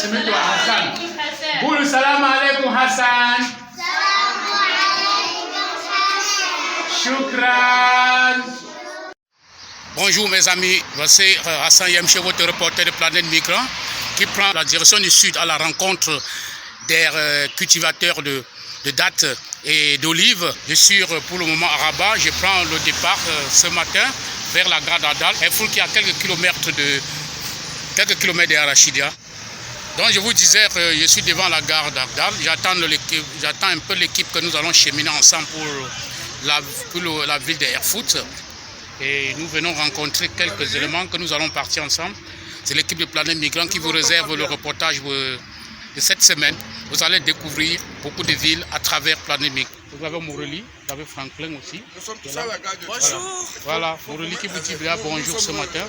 سميته حسن. قولوا السلام عليكم حسن. شكرا. Bonjour mes amis, voici Hassan Yemche, votre reporter de Planète Migrant, qui prend la direction du sud à la rencontre des cultivateurs de dattes et d'olives. Je suis pour le moment à Rabat. Je prends le départ ce matin vers la gare d'Ardal, Erfout qui est à quelques kilomètres de Arachidia. Donc je vous disais que je suis devant la gare d'Ardal. J'attends un peu l'équipe que nous allons cheminer ensemble pour la ville d'Erfout. Et nous venons rencontrer quelques éléments que nous allons partir ensemble. C'est l'équipe de Planète Migrant qui vous réserve le reportage de cette semaine. Vous allez découvrir beaucoup de villes à travers Planète Migrant. Vous avez Morelli, vous avez Franklin aussi. Nous sommes tous à la gare de Bonjour. Voilà, Morelli qui vous dit bonjour ce matin.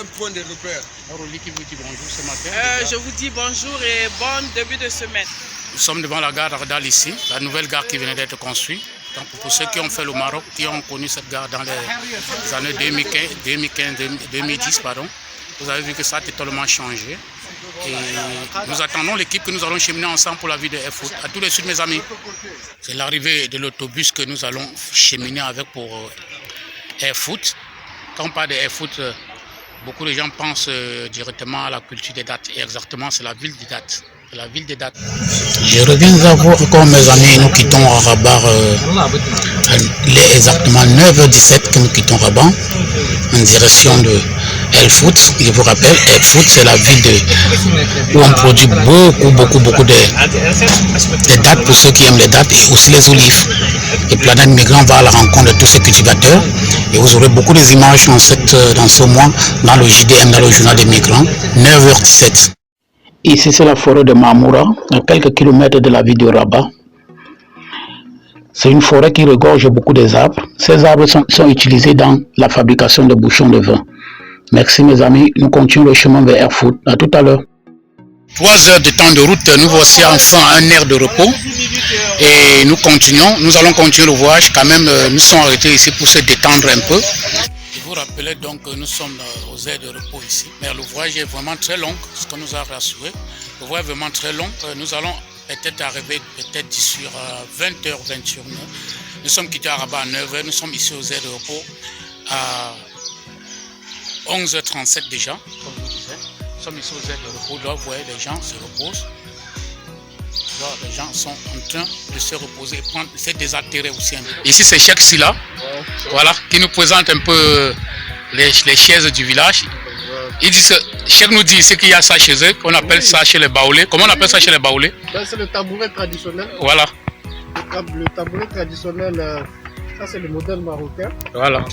Un point de repère. Morelli qui vous dit bonjour ce matin. Je vous dis bonjour et bon début de semaine. Nous sommes devant la gare d'Ardal ici, la nouvelle gare qui venait d'être construite. Donc pour ceux qui ont fait le Maroc, qui ont connu cette gare dans les années 2010, vous avez vu que ça a totalement changé. Et nous attendons l'équipe que nous allons cheminer ensemble pour la ville de Erfout. À tous les suites mes amis, c'est l'arrivée de l'autobus que nous allons cheminer avec pour Erfout. Quand on parle de Erfout, beaucoup de gens pensent directement à la culture des dattes. Et exactement, c'est la ville des dattes. La ville des dattes. Je reviens à vous comme mes amis, nous quittons Rabat, il est exactement 9h17 que nous quittons Rabat en direction de Erfout. Je vous rappelle, Erfout c'est la ville où on produit beaucoup de dattes pour ceux qui aiment les dattes et aussi les olives. Et Planète Migrant va à la rencontre de tous ces cultivateurs et vous aurez beaucoup d'images dans ce mois dans le JDM, dans le journal des migrants, 9h17. Ici, c'est la forêt de Mamoura, à quelques kilomètres de la ville de Rabat. C'est une forêt qui regorge beaucoup des arbres. Ces arbres sont utilisés dans la fabrication de bouchons de vin. Merci mes amis, nous continuons le chemin vers Erfout. À tout à l'heure. 3 heures de temps de route, nous voici enfin à un air de repos. Et nous allons continuer le voyage. Quand même, nous sommes arrêtés ici pour se détendre un peu. Je vous rappelais donc que nous sommes aux aires de repos ici, mais le voyage est vraiment très long, ce qu'on nous a rassuré. Le voyage est vraiment très long. Nous allons peut-être arriver d'ici à 20h, 21h. Nous sommes quittés à Rabat à 9h, nous sommes ici aux aires de repos à 11h37 déjà, comme je vous disais. Nous sommes ici aux aires de repos, là vous voyez les gens se reposent. Là, les gens sont en train de se reposer, se désaltérer aussi un peu. Ici c'est Cheikh Silla, voilà, qui nous présente un peu les chaises du village. Il dit Cheikh nous dit ce qu'il y a ça chez eux, qu'on appelle ça chez les Baoulés. Comment on appelle ça chez les Baoulés? C'est le tabouret traditionnel. Voilà. Le tabouret traditionnel, ça c'est le modèle marocain. Voilà.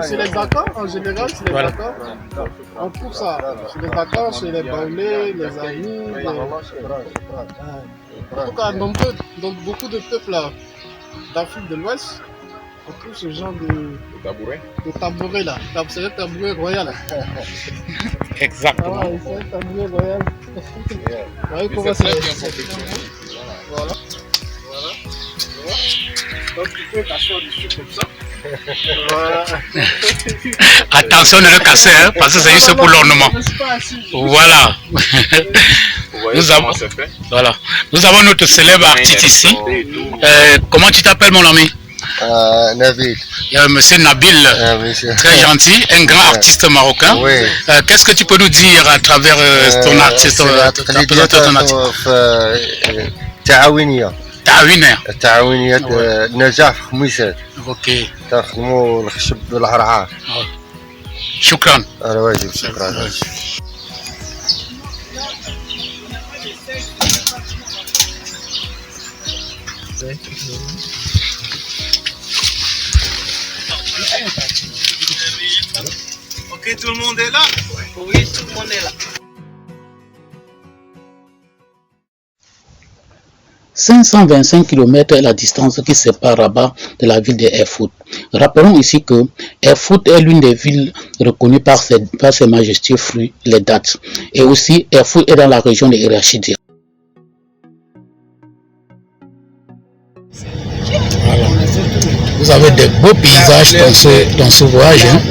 C'est les vacances en général, c'est les vacances. On trouve ça chez les vacances, chez les Baoulés, les amis. En tout cas, dans beaucoup de peuples d'Afrique de l'Ouest, on trouve ce genre de tabouret là. C'est le tabouret royal. Exactement. Ah, c'est un tabouret royal. Voyez comment c'est. Voilà. Donc tu peux t'asseoir dessus comme ça. Voilà. Attention de le casser, hein, parce que c'est juste pour l'ornement. Voilà. Nous avons notre célèbre artiste ici. Comment tu t'appelles mon ami? Nabil. Monsieur Nabil, très gentil, un grand artiste marocain. Oui. Qu'est-ce que tu peux nous dire à travers ton artiste, ta présentation de ton artiste? تعاونية نجاح في خميسات. اوكي. تخدموا الخشب بالهرعار. شكرا. على واجب شكرا. Ok, tout le monde est là? Oui, tout le monde est là. 525 km est la distance qui sépare Rabat de la ville de Erfout. Rappelons ici que Erfout est l'une des villes reconnues par ses majestueux fruits, les dattes. Et aussi, Erfout est dans la région de Arachidia. Voilà. Vous avez de beaux paysages dans ce voyage. Hein.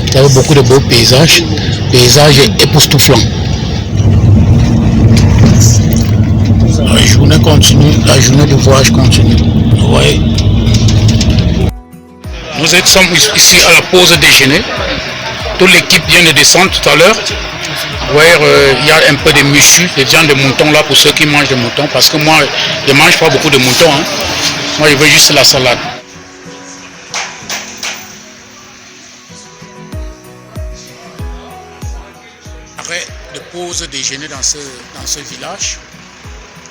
Vous avez beaucoup de beaux paysages époustouflants. La journée continue, la journée de voyage continue. Vous voyez. Nous sommes ici à la pause déjeuner. Toute l'équipe vient de descendre tout à l'heure. Vous voyez, il y a un peu de mushu, de viande de mouton là pour ceux qui mangent de mouton. Parce que moi, je ne mange pas beaucoup de mouton. Hein. Moi, je veux juste la salade. Après de pause déjeuner dans ce village,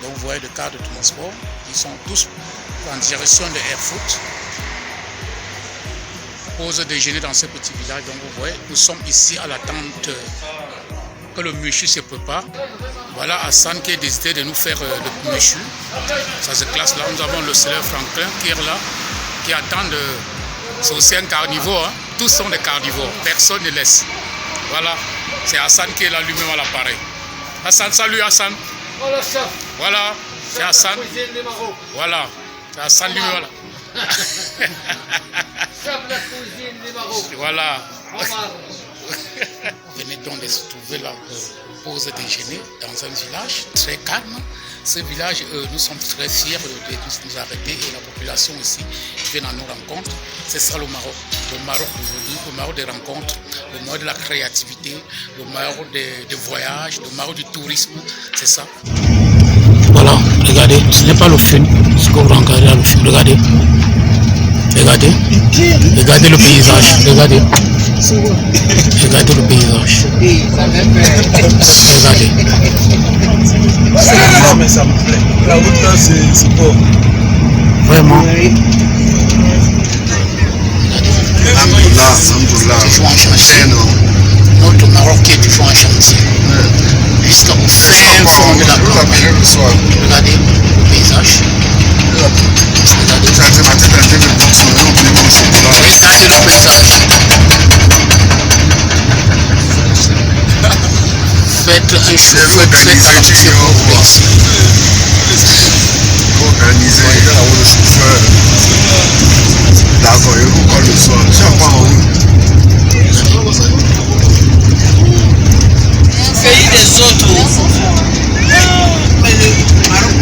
donc vous voyez le cas de transport, ils sont tous en direction de Airfoot. Pause déjeuner dans ce petit village, donc vous voyez, nous sommes ici à l'attente que le mushu se prépare. Voilà Hassan qui a décidé de nous faire le mushu. Ça se classe là, nous avons le célèbre Franklin qui est là, qui attend de... C'est aussi un carnivore, hein. Tous sont des carnivores, personne ne laisse. Voilà, c'est Hassan qui est là lui-même à l'appareil. Hassan, salut Hassan. Voilà, c'est Hassan. Voilà, c'est Hassan lui-même là. Voilà. Venez donc de se trouver là pour pause déjeuner dans un village très calme. Ce village, nous sommes très fiers de nous arrêter et la population aussi vient à nos rencontres. C'est ça le Maroc. Le Maroc d'aujourd'hui, le Maroc des rencontres, le Maroc de la créativité, le Maroc des voyages, le Maroc du tourisme. C'est ça. Voilà, regardez, ce n'est pas le film, ce que vous regardez là, le film, regardez. Regardez, regardez le paysage, regardez. Regardez le paysage. Regardez. Non, mais ça me plaît. La route là, c'est beau. Vraiment. Alhamdoulilah. Toujours en chantier. Notre Maroc qui est toujours en chantier. Jusqu'au fin fond de la campagne. Regardez le paysage. Regardez le paysage. Faites un chauffeur, faites attention au ici. Organiser le chauffeur. D'accord, il faut le soir. C'est pas en route. Pays des autres. Mais le Maroc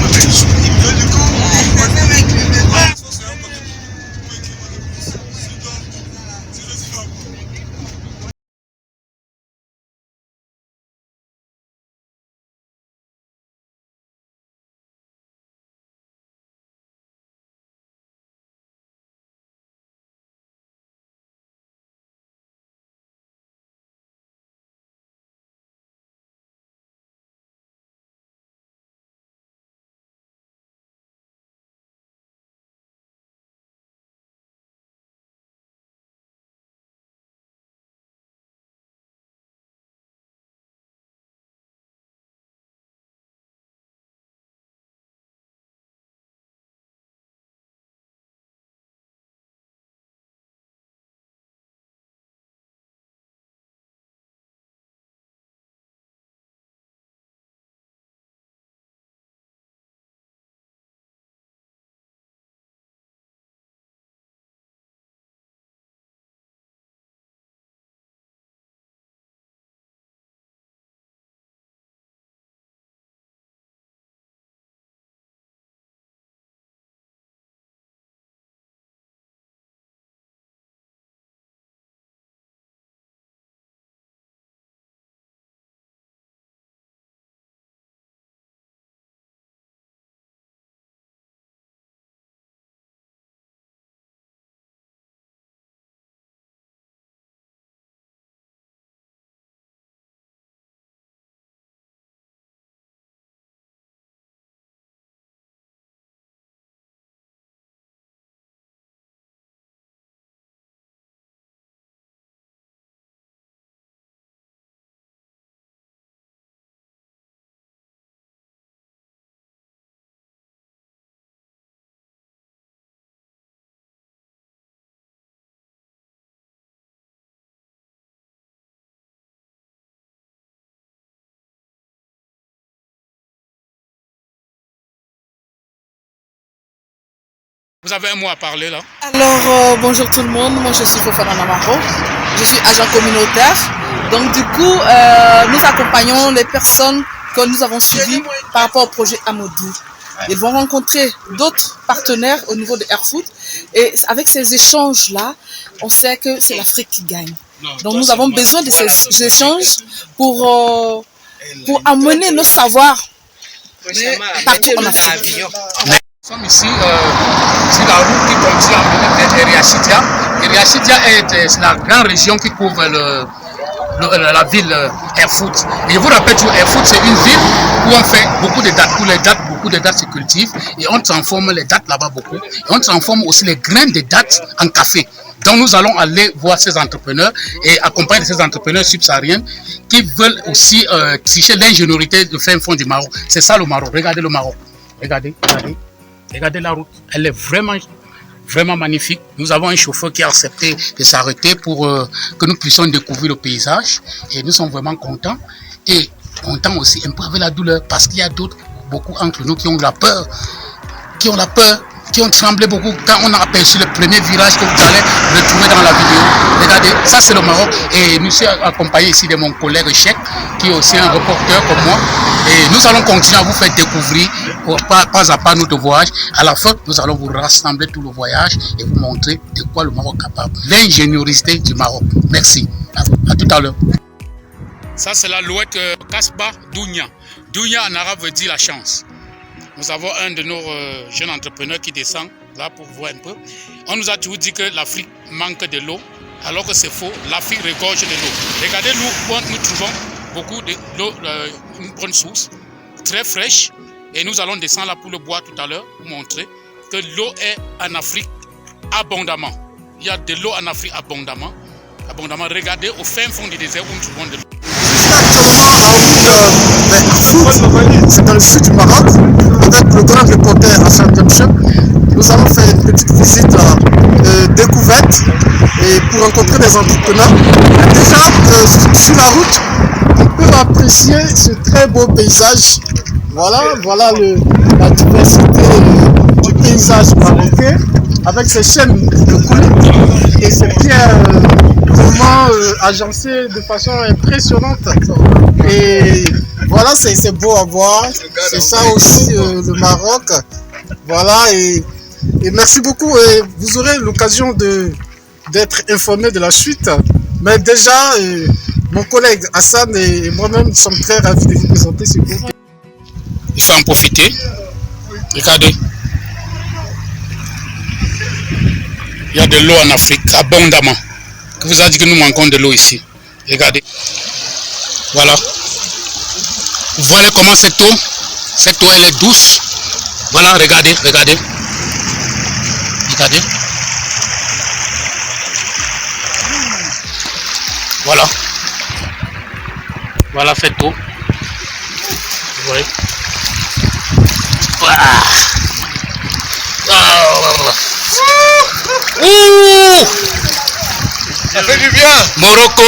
Vous avez un mot à parler là? Alors, bonjour tout le monde, moi je suis Fofana Namaro, je suis agent communautaire. Donc du coup, nous accompagnons les personnes que nous avons suivies par rapport au projet Amadou. Ils vont rencontrer d'autres partenaires au niveau de Airfoot. Et avec ces échanges-là, on sait que c'est l'Afrique qui gagne. Donc nous avons besoin de ces échanges pour amener nos savoirs partout en Afrique. Nous sommes ici sur la route qui conduit à mener vers Eriachidia. Eriachidia est la grande région qui couvre la ville Airfoot. Et je vous rappelle que Airfoot, c'est une ville où on fait beaucoup de dates. Beaucoup de dates se cultivent et on transforme les dates là-bas beaucoup. Et on transforme aussi les graines de dates en café. Donc nous allons aller voir ces entrepreneurs et accompagner ces entrepreneurs subsahariens qui veulent aussi tricher l'ingéniosité de fin fond du Maroc. C'est ça le Maroc. Regardez le Maroc. Regardez la route. Elle est vraiment magnifique. Nous avons un chauffeur qui a accepté de s'arrêter pour que nous puissions découvrir le paysage. Et nous sommes vraiment contents. Et contents aussi un peu avec la douleur parce qu'il y a beaucoup entre nous qui ont la peur, qui ont tremblé beaucoup quand on a aperçu le premier virage que vous allez retrouver dans la vidéo. Regardez, ça c'est le Maroc. Et nous sommes accompagnés ici de mon collègue Cheikh, qui est aussi un reporter comme moi. Et nous allons continuer à vous faire découvrir pas à pas notre voyage. À la fin, nous allons vous rassembler tout le voyage et vous montrer de quoi le Maroc est capable. L'ingéniosité du Maroc. Merci. À tout à l'heure. Ça c'est l'alouette Kasba Dounia. Dounia en arabe veut dire la chance. Nous avons un de nos jeunes entrepreneurs qui descend là pour voir un peu. On nous a toujours dit que l'Afrique manque de l'eau, alors que c'est faux. L'Afrique regorge de l'eau. Regardez où nous trouvons beaucoup d'eau, une bonne source, très fraîche. Et nous allons descendre là pour le boire tout à l'heure, pour montrer que l'eau est en Afrique abondamment. Il y a de l'eau en Afrique abondamment. Regardez au fin fond du désert où nous trouvons de l'eau. C'est dans le sud du Maroc, avec le grand reporter Hassan Temchep. Nous allons faire une petite visite découverte et pour rencontrer des entrepreneurs. Déjà, sur la route, on peut apprécier ce très beau paysage. Voilà la diversité du paysage marocain, avec ces chaînes de coulées et ces pierres vraiment agencées de façon impressionnante. Et voilà, c'est beau à voir. C'est ça aussi le Maroc. Voilà, et merci beaucoup. Et vous aurez l'occasion d'être informé de la suite. Mais déjà, mon collègue Hassan et moi-même sommes très ravis de vous présenter ce groupe. Il faut en profiter. Regardez. Il y a de l'eau en Afrique, abondamment. Qui vous a dit que nous manquons de l'eau ici? Regardez. Voilà. Vous voyez comment cette eau elle est douce. Voilà, regardez. Voilà. Voilà cette eau. Vous voyez. Ça fait du bien. Morocco.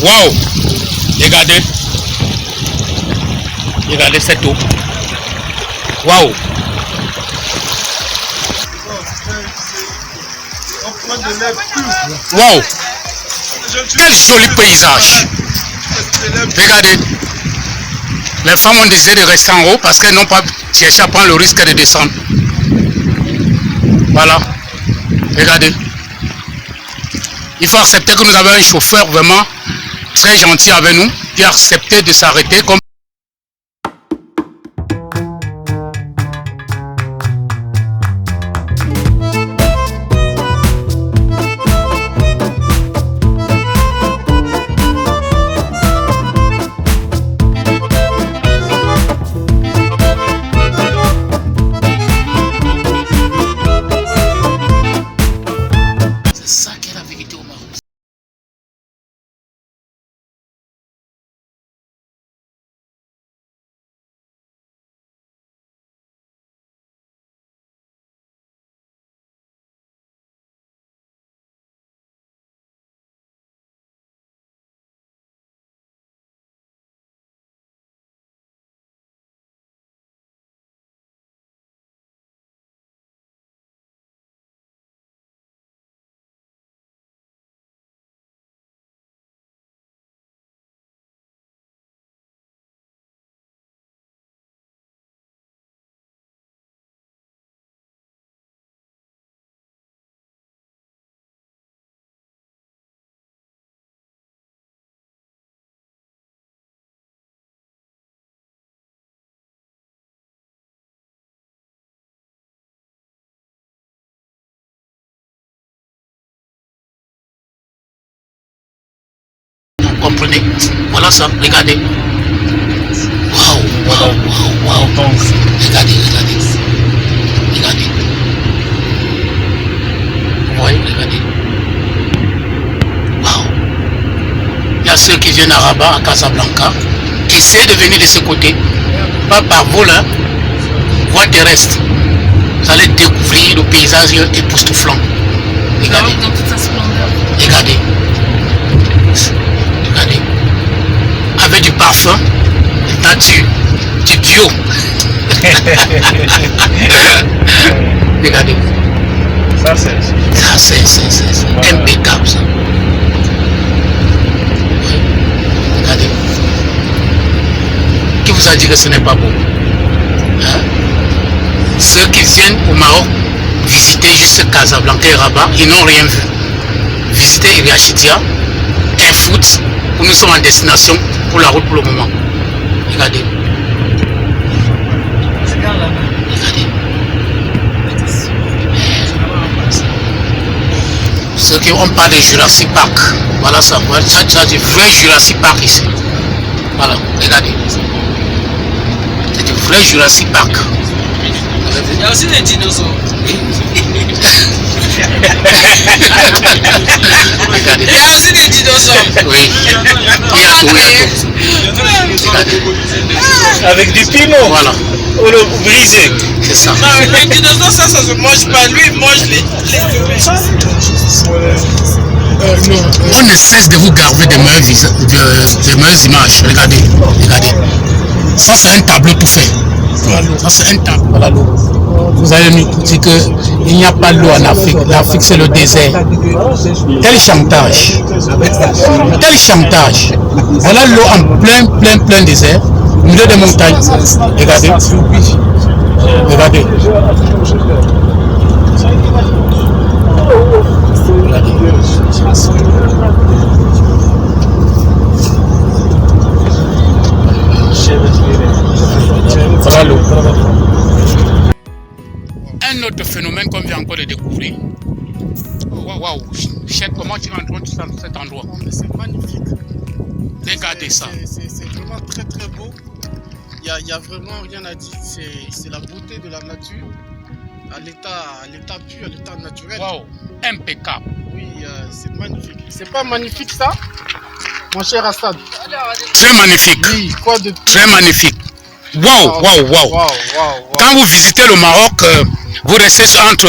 Waouh. Regardez cette eau. Waouh. Quel joli paysage. Regardez. Les femmes ont décidé de rester en haut parce qu'elles n'ont pas cherché à prendre le risque de descendre. Voilà. Regardez. Il faut accepter que nous avons un chauffeur vraiment très gentil avec nous qui a accepté de s'arrêter comme comprenez? Voilà ça, regardez. Waouh. Regardez. Regardez. Vous voyez, regardez. Waouh. Il y a ceux qui viennent à Rabat, à Casablanca, qui essaient de venir de ce côté, pas par vol, hein, voie terrestre. Vous allez découvrir le paysage époustouflant. Regardez. Dans toute sa splendeur. Regardez. Regardez. Avec du parfum, de nature, du bio. Regardez. Ça, c'est impeccable ça. Regardez. Qui vous a dit que ce n'est pas beau? Hein? Ceux qui viennent au Maroc visiter juste Casablanca et Rabat, ils n'ont rien vu. Visiter Iriachitia, Erfout, où nous sommes en destination pour la route pour le moment. Regardez. Regardez. Ceux qui ont pas de Jurassic Park, voilà ça. Voilà, tu as du vrai Jurassic Park ici. Voilà, regardez. C'est du vrai Jurassic Park. Il y a aussi des dinosaures. Regardez. Il y a aussi des dinosaures. Oui. Il y a tout. Regardez. avec du piment. Voilà. Ou le brisé. C'est ça. Non, les dinosaures, ça se mange pas. Lui, il mange les On ne cesse de vous garder des meilleures images. Regardez. Regardez. Ça, c'est un tableau tout fait. Ça, c'est un tableau. Voilà l'eau. Vous allez nous dire qu'il n'y a pas d'eau en Afrique. L'Afrique, c'est le désert. Quel chantage. Quel chantage. Voilà l'eau en plein désert. Au milieu des montagnes. Regardez. Regardez. Voilà l'eau. Un autre phénomène qu'on vient encore de découvrir. Waouh, Cheikh, comment tu rentres dans cet endroit? C'est magnifique. Regardez ça. C'est vraiment très très beau. Il n'y a vraiment rien à dire. C'est la beauté de la nature à l'état pur, à l'état naturel. Waouh, impeccable. Oui, c'est magnifique. C'est pas magnifique ça, mon cher Assad? Très magnifique. Oui, quoi de Très magnifique. Waouh. Quand vous visitez le Maroc, vous restez entre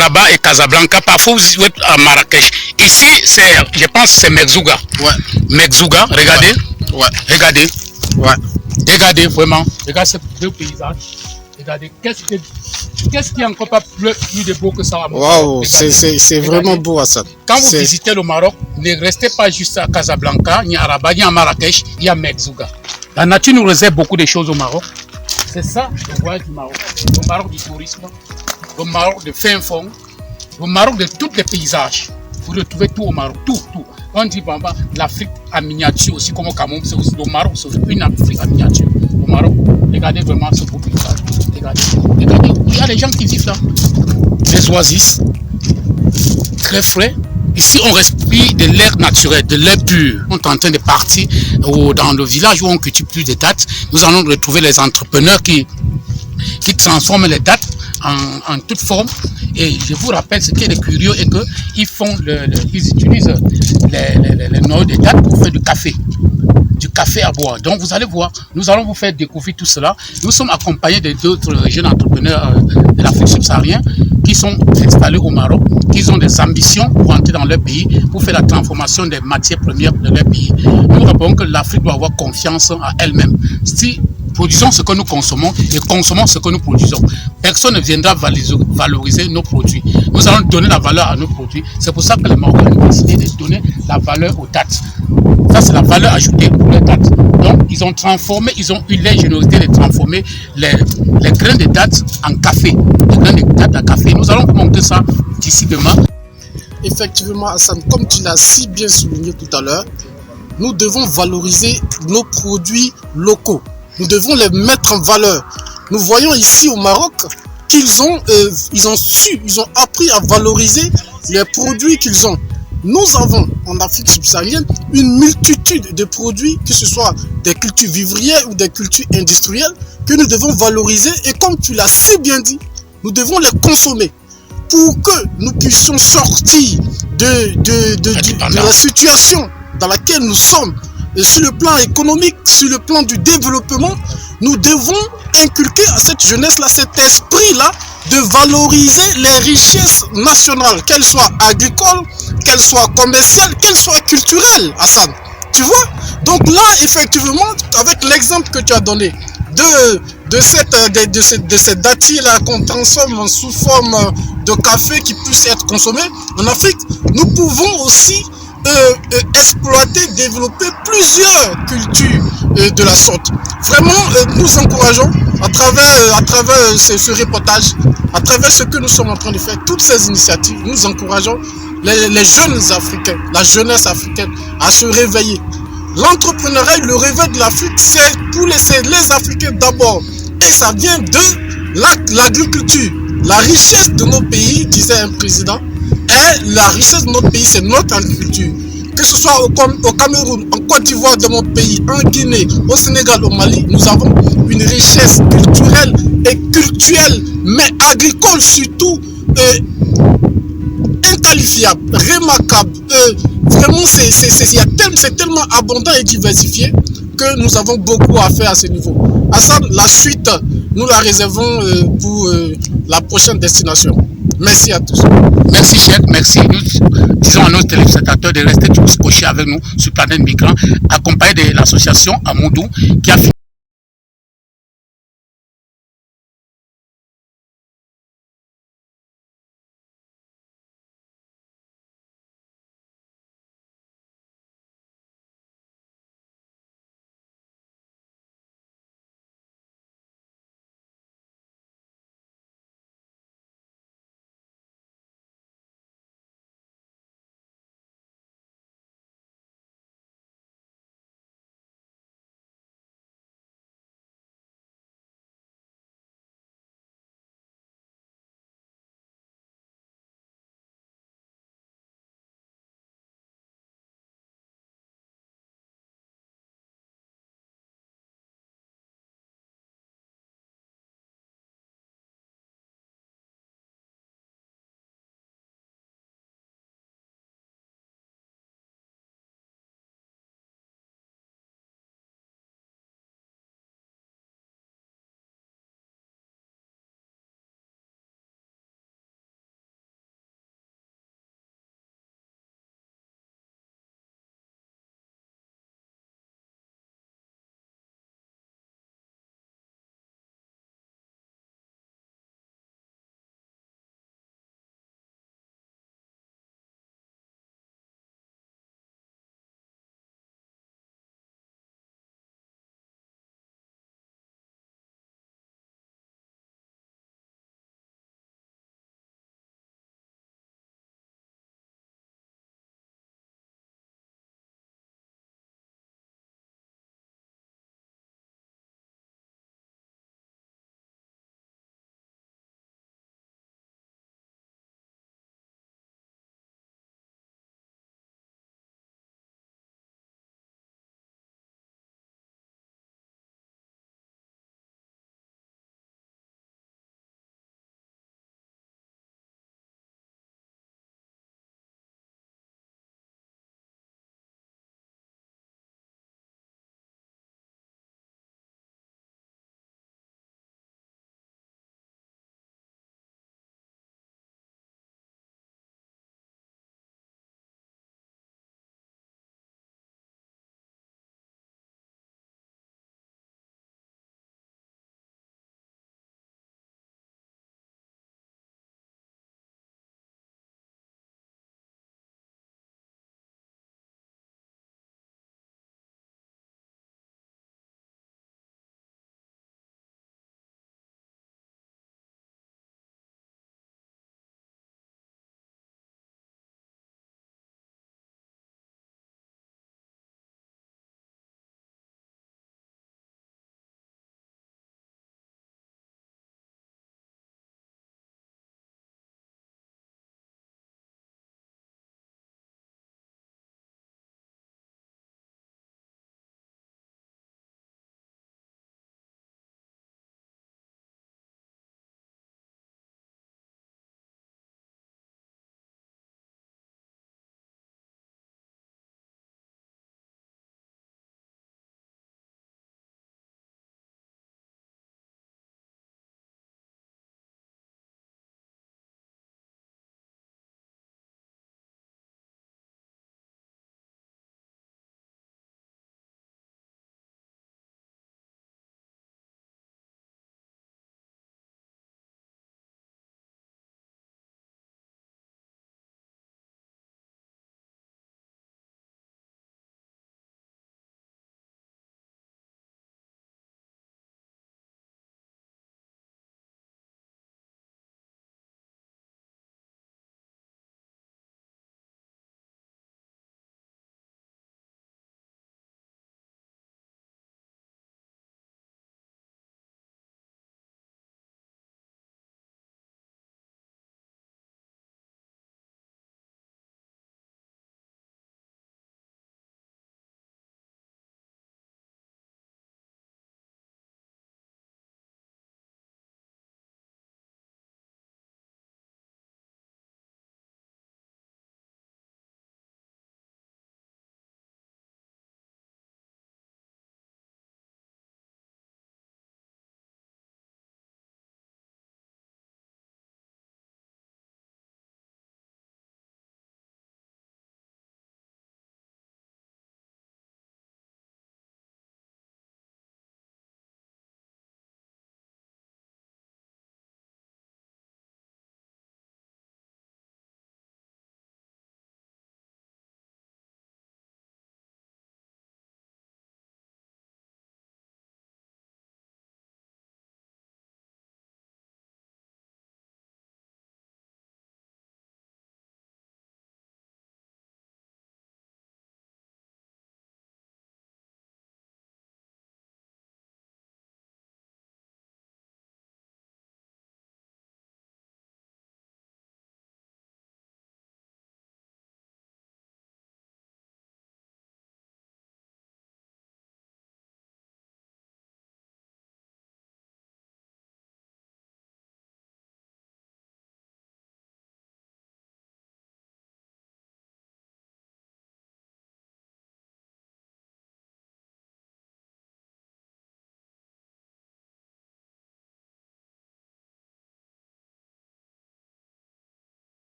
Rabat et Casablanca, parfois vous êtes à Marrakech. Ici, je pense que c'est Merzouga. Ouais. Merzouga, regardez. Ouais. Regardez. Ouais. Regardez vraiment. Regardez ce beau paysage. Regardez. Qu'est-ce qui est encore pas plus de beau que ça? Waouh, c'est vraiment beau, Assad. Quand vous visitez le Maroc, ne restez pas juste à Casablanca, ni à Rabat, ni à Marrakech, il y a Merzouga. La nature nous réserve beaucoup de choses au Maroc. C'est ça le voyage du Maroc. Le Maroc du tourisme, le Maroc de fin fond, le Maroc de tous les paysages. Vous retrouvez tout au Maroc, tout. On dit l'Afrique en miniature aussi, comme au Cameroun, c'est aussi le Maroc, c'est une Afrique en miniature. Au Maroc, regardez vraiment ce beau paysage. Regardez, il y a des gens qui vivent là. Les oasis, très frais. Ici, on respire de l'air naturel, de l'air pur. On est en train de partir dans le village où on cultive plus de dattes. Nous allons retrouver les entrepreneurs qui transforment les dattes en toute forme. Et je vous rappelle, ce qui est curieux est qu'ils utilisent les noix de dattes pour faire du café à boire. Donc vous allez voir, nous allons vous faire découvrir tout cela. Nous sommes accompagnés d'autres jeunes entrepreneurs de l'Afrique subsaharienne qui sont installés au Maroc, qui ont des ambitions pour entrer dans leur pays, pour faire la transformation des matières premières de leur pays. Nous rappelons que l'Afrique doit avoir confiance à elle-même. Si produisons ce que nous consommons et consommons ce que nous produisons, personne ne viendra valoriser nos produits. Nous allons donner la valeur à nos produits. C'est pour ça que les Marocains ont décidé de donner la valeur aux dattes. Ça, c'est la valeur ajoutée pour les dattes. Donc, ils ont eu l'ingéniosité de transformer les grains de dattes en café. Les grains de dattes en café. Nous allons vous montrer ça d'ici demain. Effectivement, Hassan, comme tu l'as si bien souligné tout à l'heure, nous devons valoriser nos produits locaux. Nous devons les mettre en valeur. Nous voyons ici au Maroc qu'ils ont appris à valoriser les produits qu'ils ont. nous avons en Afrique subsaharienne une multitude de produits, que ce soit des cultures vivrières ou des cultures industrielles, que nous devons valoriser et comme tu l'as si bien dit, nous devons les consommer pour que nous puissions sortir de la situation dans laquelle nous sommes. Et sur le plan économique, sur le plan du développement, nous devons inculquer à cette jeunesse-là, cet esprit-là, de valoriser les richesses nationales, qu'elles soient agricoles, qu'elles soient commerciales, qu'elles soient culturelles, Hassan. Tu vois? Donc là, effectivement, avec l'exemple que tu as donné de cette datille-là qu'on transforme sous forme de café qui puisse être consommé en Afrique, nous pouvons aussi exploiter, développer plusieurs cultures de la sorte. Vraiment, nous encourageons à travers ce reportage, à travers ce que nous sommes en train de faire, toutes ces initiatives, nous encourageons les jeunes Africains, la jeunesse africaine à se réveiller. L'entrepreneuriat, le réveil de l'Afrique, c'est pour les Africains d'abord. Et ça vient de l'agriculture. La richesse de nos pays, disait un président, et la richesse de notre pays, c'est notre agriculture. Que ce soit au Cameroun, en Côte d'Ivoire, dans mon pays, en Guinée, au Sénégal, au Mali, nous avons une richesse culturelle et culturelle, mais agricole surtout, inqualifiable, remarquable. Vraiment, c'est tellement abondant et diversifié que nous avons beaucoup à faire à ce niveau. Hassan, la suite, nous la réservons pour la prochaine destination. Merci à tous. Merci Cheikh, merci. Nous disons à nos téléspectateurs de rester tous cochés avec nous sur Planète Migrant, accompagnés de l'association Amoudou qui a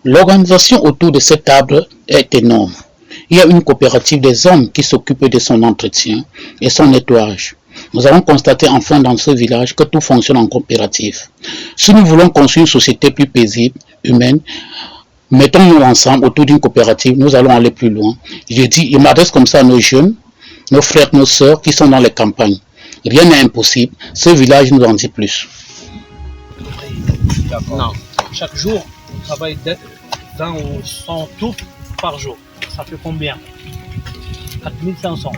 L'organisation autour de cette table est énorme. Il y a une coopérative des hommes qui s'occupe de son entretien et son nettoyage. Nous avons constaté enfin dans ce village que tout fonctionne en coopérative. Si nous voulons construire une société plus paisible, humaine, mettons-nous ensemble autour d'une coopérative, nous allons aller plus loin. Je dis, il m'adresse comme ça à nos jeunes, nos frères, nos sœurs qui sont dans les campagnes. Rien n'est impossible. Ce village nous en dit plus. Non. Chaque jour, on travaille dans 100 tours par jour. Ça fait combien? 4500.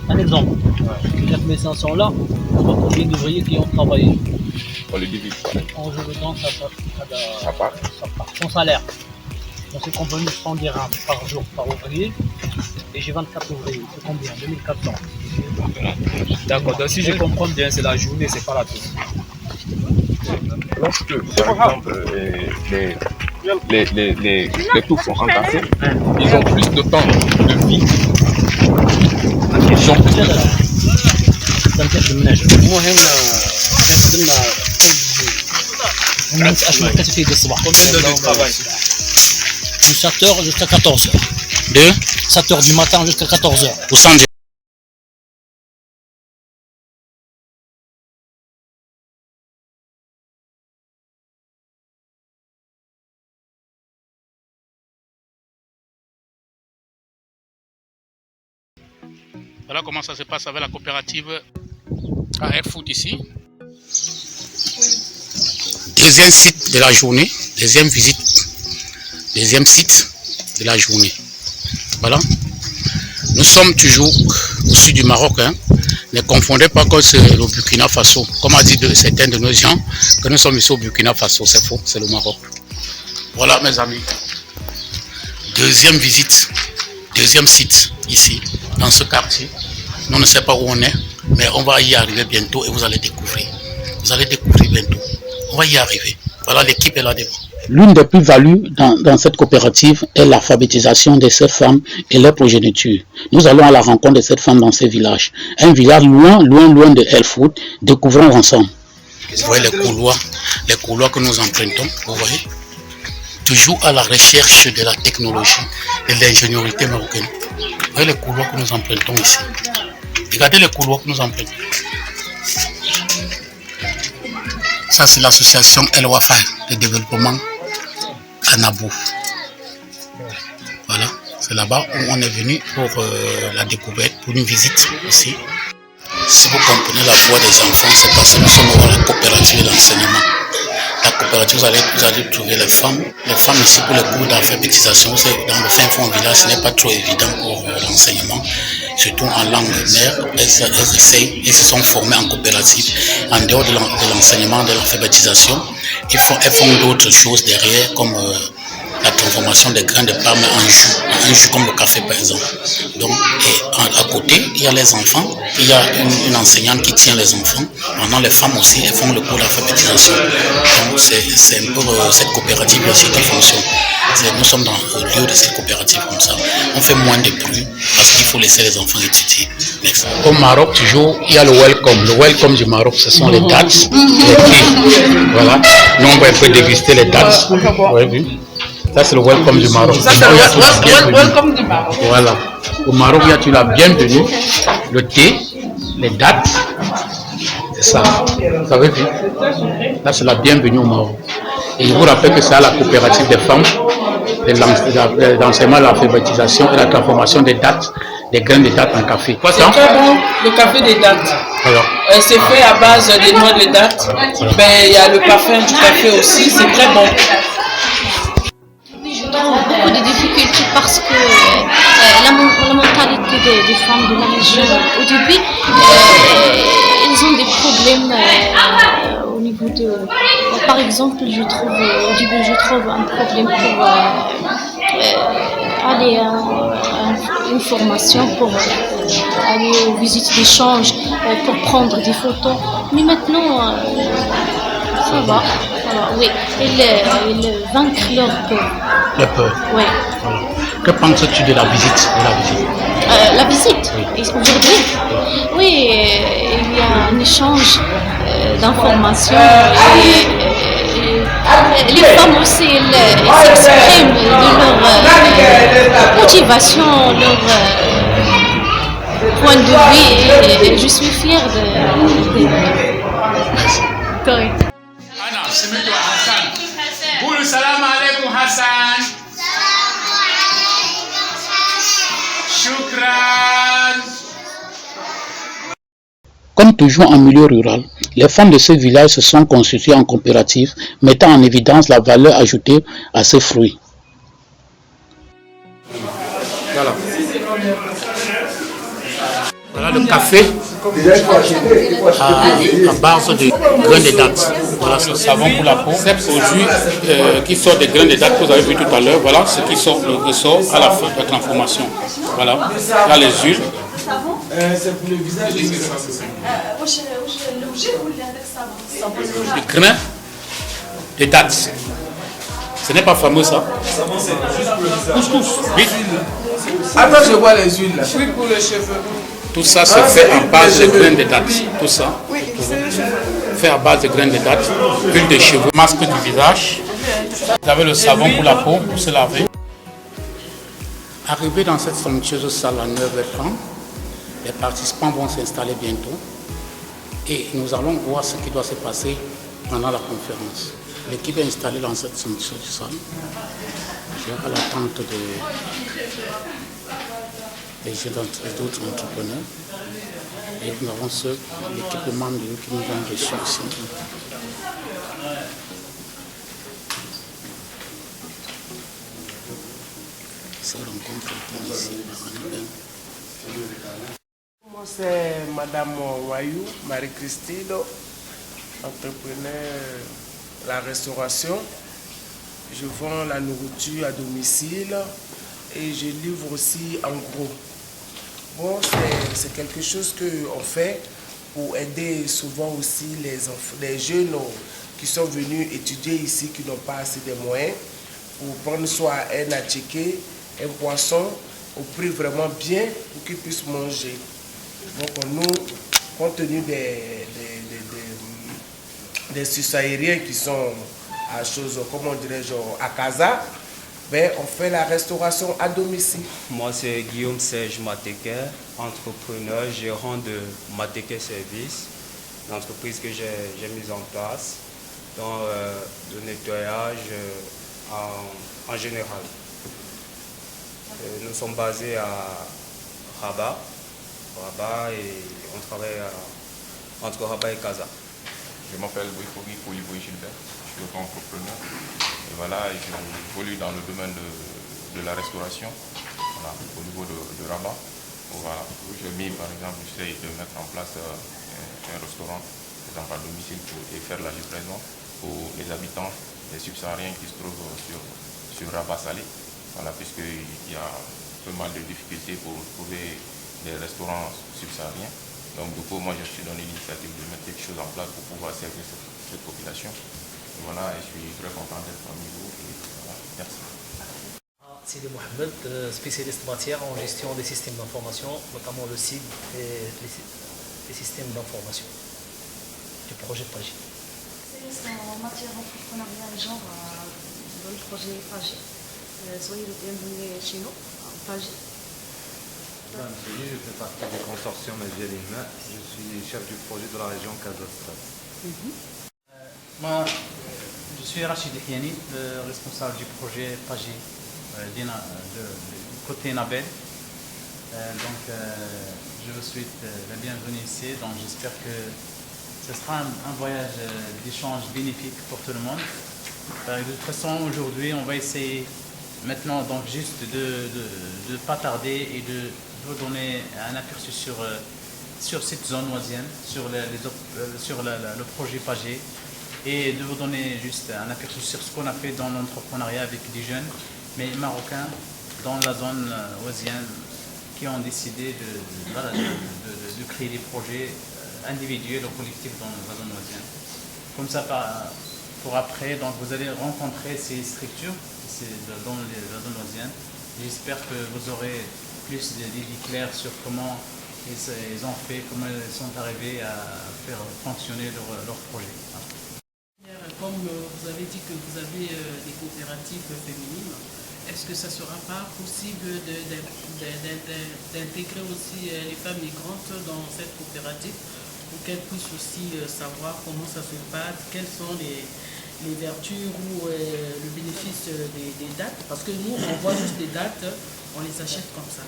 Un exemple. Ouais. 4500 là, on voit combien d'ouvriers qui ont travaillé. On les divise. En jour de temps, ça part. Son salaire. On s'est convenu 100 dirhams par jour par ouvrier. Et j'ai 24 ouvriers. C'est combien? 2400. D'accord, donc si je comprends bien, c'est la journée, c'est pas la tour. Lorsque, par exemple, les tours sont entassés, ils ont plus de temps de vie. Ils ont plus de temps. Combien d'heures de travail? De 7h jusqu'à 14h. De 7h du matin jusqu'à 14h. Pour 100 dirhams. Voilà comment ça se passe avec la coopérative AirFood ici. Deuxième site de la journée, deuxième visite, deuxième site de la journée. Voilà. Nous sommes toujours au sud du Maroc. Hein. Ne confondez pas que c'est le Burkina Faso. Comme a dit certains de nos gens, que nous sommes ici au Burkina Faso. C'est faux, c'est le Maroc. Voilà mes amis. Deuxième visite, deuxième site ici, dans ce quartier. Nous ne savons pas où on est, mais on va y arriver bientôt et vous allez découvrir. Vous allez découvrir bientôt. On va y arriver. Voilà, l'équipe est là devant. L'une des plus-values dans cette coopérative est l'alphabétisation de ces femmes et leur progéniture. Nous allons à la rencontre de cette femme dans ce village. Un village loin de AirFood. Découvrons ensemble. Vous voyez les couloirs que nous empruntons, vous voyez? Toujours à la recherche de la technologie, de l'ingéniosité marocaine. Vous voyez les couloirs que nous empruntons ici. Regardez les couloirs que nous empruntons. Ça, c'est l'association El Wafa de développement à Nabou. Voilà, c'est là-bas où on est venu pour la découverte, pour une visite aussi. Si vous comprenez la voix des enfants, c'est parce que nous sommes dans la coopérative d'enseignement. La coopérative, vous allez trouver les femmes ici pour les cours d'alphabétisation. Dans le fin fond village, ce n'est pas trop évident pour l'enseignement. Surtout en langue mère, elles se sont formées en coopérative. En dehors de l'enseignement de l'alphabétisation, elles font d'autres choses derrière, comme la transformation des grains de palme en jus comme le café par exemple. Donc, à côté, il y a les enfants, il y a une enseignante qui tient les enfants. Maintenant, les femmes aussi, elles font le cours d'alphabétisation. Donc, c'est un peu cette coopérative aussi qui fonctionne. Nous sommes dans le lieu de cette coopérative comme ça. On fait moins de bruit parce qu'il faut laisser les enfants étudier. Au Maroc, toujours, il y a le welcome. Le welcome du Maroc, ce sont les dates, les prix. Voilà. Nous, on va un peu déguster les dates. Vous avez vu? Ça, c'est le welcome du Maroc. Ça, c'est le welcome du Maroc. Voilà. Au Maroc, il y a tu la bienvenue, le thé, les dates. C'est ça. Vous avez vu? Là, c'est la bienvenue au Maroc. Et je vous rappelle que c'est à la coopérative des femmes, l'enseignement de l'alphabétisation et la transformation des dates, des graines de dates en café. C'est très bon, le café des dates. C'est fait à base des noix de dates. Il y a le parfum du café aussi, c'est très bon. Je trouve beaucoup de difficultés parce que la mentalité des femmes de la région, au début, elles ont des problèmes au niveau de... Par exemple, au début, je trouve un problème pour aller à une formation, pour aller aux visites d'échange, pour prendre des photos. Mais maintenant, ça va. Oui, ils vaincent leur peur. La peur. Oui. Que penses-tu de la visite? La visite, oui. Aujourd'hui, oui, il y a un échange d'informations et les femmes aussi elles s'expriment de leur motivation, leur point de vue et je suis fière de correct. Anna, c'est mieux Hassan. Boulou, salam alaikum Hassan. Shukran. Comme toujours en milieu rural, les femmes de ce village se sont constituées en coopérative, mettant en évidence la valeur ajoutée à ces fruits. Voilà le café à base de grains de dattes. Voilà ce savon pour la peau. C'est produit qui sort des grains de dattes que vous avez vu tout à l'heure. Voilà ce qui sort, le ressort à la fin de la transformation. Voilà, là les huiles. C'est pour le visage. Le grain de dattes. Ce n'est pas fameux ça. Couscous. Oui. Attends, je vois les huiles là. Oui, pour les cheveux. Tout ça se fait en base de grains de dattes. Tout ça. Fait à base de grains de dattes. Huile de cheveux, masque du visage. Vous avez le savon pour la peau, pour se laver. Arrivé dans cette somptueuse salle à 9h30, les participants vont s'installer bientôt et nous allons voir ce qui doit se passer pendant la conférence. L'équipe est installée dans cette somptueuse salle. Je vais à l'attente des jeunes et d'autres entrepreneurs. Et nous avons l'équipe de membres qui nous ont reçus ici. Ces rencontres étaient ici par Annabelle. Moi, c'est Madame Wayou, Marie-Christine, entrepreneur de la restauration. Je vends la nourriture à domicile et je livre aussi en gros. Bon, c'est quelque chose qu'on fait pour aider souvent aussi les jeunes qui sont venus étudier ici, qui n'ont pas assez de moyens, pour prendre soit un attiqué, un poisson au prix vraiment bien pour qu'ils puissent manger. Donc nous, compte tenu des susaériens qui sont à chose, comment dirais-je, à Casa, ben, on fait la restauration à domicile. Moi, c'est Guillaume Serge Mateke, entrepreneur, gérant de Mateke Service, l'entreprise que j'ai mise en place dans le nettoyage en général. Nous sommes basés à Rabat et on travaille entre Rabat et Casa. Je m'appelle Boyfogi Kouliboui Gilbert, je suis auto-entrepreneur et voilà, j'évolue dans le domaine de la restauration, voilà, au niveau de Rabat. Voilà. Aujourd'hui, par exemple, j'essaie de mettre en place un restaurant, par exemple à domicile, et faire la livraison pour les habitants, les subsahariens qui se trouvent sur Rabat Salé, voilà, puisqu'il y a pas mal de difficultés pour trouver des restaurants subsahariens. Donc du coup, moi je suis donné l'initiative de mettre quelque chose en place pour pouvoir servir cette population. Et voilà, et je suis très content d'être parmi vous. Voilà, merci. Sidi Mohamed, spécialiste matière en gestion des systèmes d'information, notamment le SIG et les systèmes d'information du projet PAGI. Spécialiste en matière entrepreneuriale, genre dans le projet PAGI. Soyez le bienvenu chez nous, PAGI. Je fais partie du consortium Algérien. Je suis chef du projet de la région Casa-Stade. Moi, je suis Rachid Hiani, responsable du projet PAGI du côté Nabel. Je vous souhaite la bienvenue ici. Donc j'espère que ce sera un voyage d'échange bénéfique pour tout le monde. De toute façon, aujourd'hui, on va essayer maintenant donc juste de ne pas tarder et de vous donner un aperçu sur cette zone oisienne, sur le projet PAGI, et de vous donner juste un aperçu sur ce qu'on a fait dans l'entrepreneuriat avec des jeunes, mais marocains, dans la zone oisienne, qui ont décidé de créer des projets individuels ou collectifs dans la zone oisienne. Comme ça, pour après, donc vous allez rencontrer ces structures dans la zone oisienne. J'espère que vous aurez plus d'idées claires sur comment ils ont fait, comment ils sont arrivés à faire fonctionner leur projet. comme vous avez dit que vous avez des coopératives féminines, est-ce que ça ne sera pas possible d'intégrer aussi les femmes migrantes dans cette coopérative pour qu'elles puissent aussi savoir comment ça se passe, quelles sont les vertus ou le bénéfice des dates? Parce que nous, on voit juste des dates, on les achète comme ça.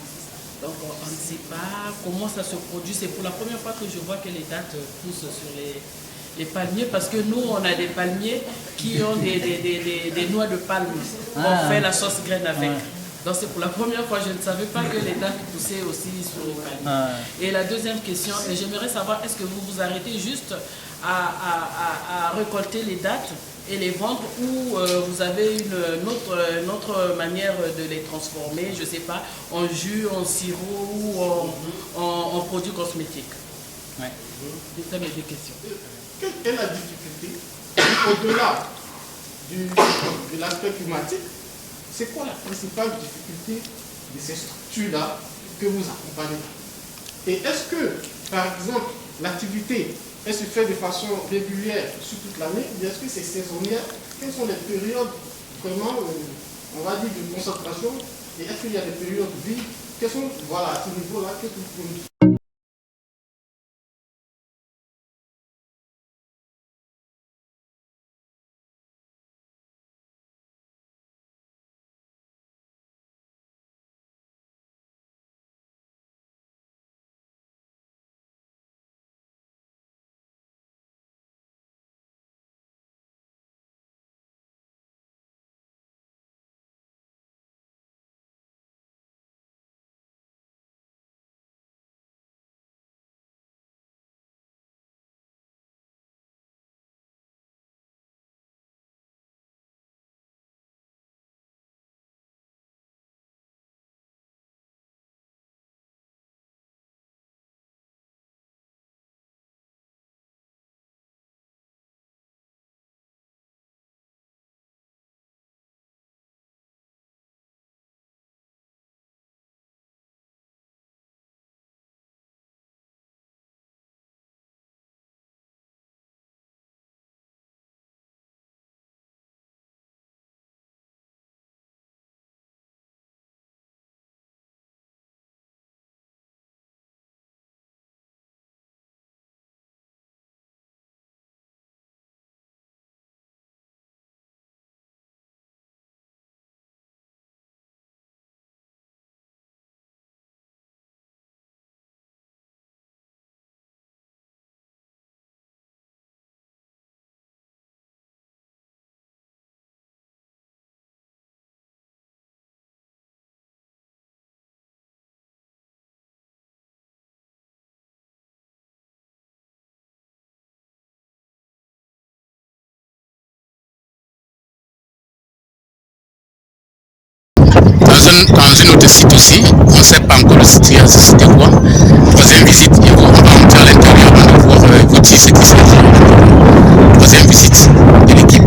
Donc on ne sait pas comment ça se produit. C'est pour la première fois que je vois que les dates poussent sur les palmiers, parce que nous, on a des palmiers qui ont des noix de palme. On fait la sauce graine avec. Donc c'est pour la première fois, je ne savais pas que les dates poussaient aussi sur les palmiers. Et la deuxième question, j'aimerais savoir, est-ce que vous vous arrêtez juste à récolter les dates et les vendre, ou vous avez une autre manière de les transformer, je ne sais pas, en jus, en sirop ou en produits cosmétiques? C'est mes deux questions. Quelle est la difficulté au-delà de l'aspect climatique? C'est quoi la principale difficulté de ces structures-là que vous accompagnez? Et est-ce que, par exemple, l'activité, elle se fait de façon régulière sur toute l'année, ou est-ce que c'est saisonnière? Quelles sont les périodes vraiment, on va dire, de concentration? Et est-ce qu'il y a des périodes vides? Quelles sont, voilà, à ce niveau-là, qu'est-ce que vous pouvez nous dire? Dans une autre site aussi, on ne sait pas encore le site, c'était quoi. Troisième visite, et on va entrer à l'intérieur, on va voir vous dire ce qui s'agit. Troisième visite de l'équipe.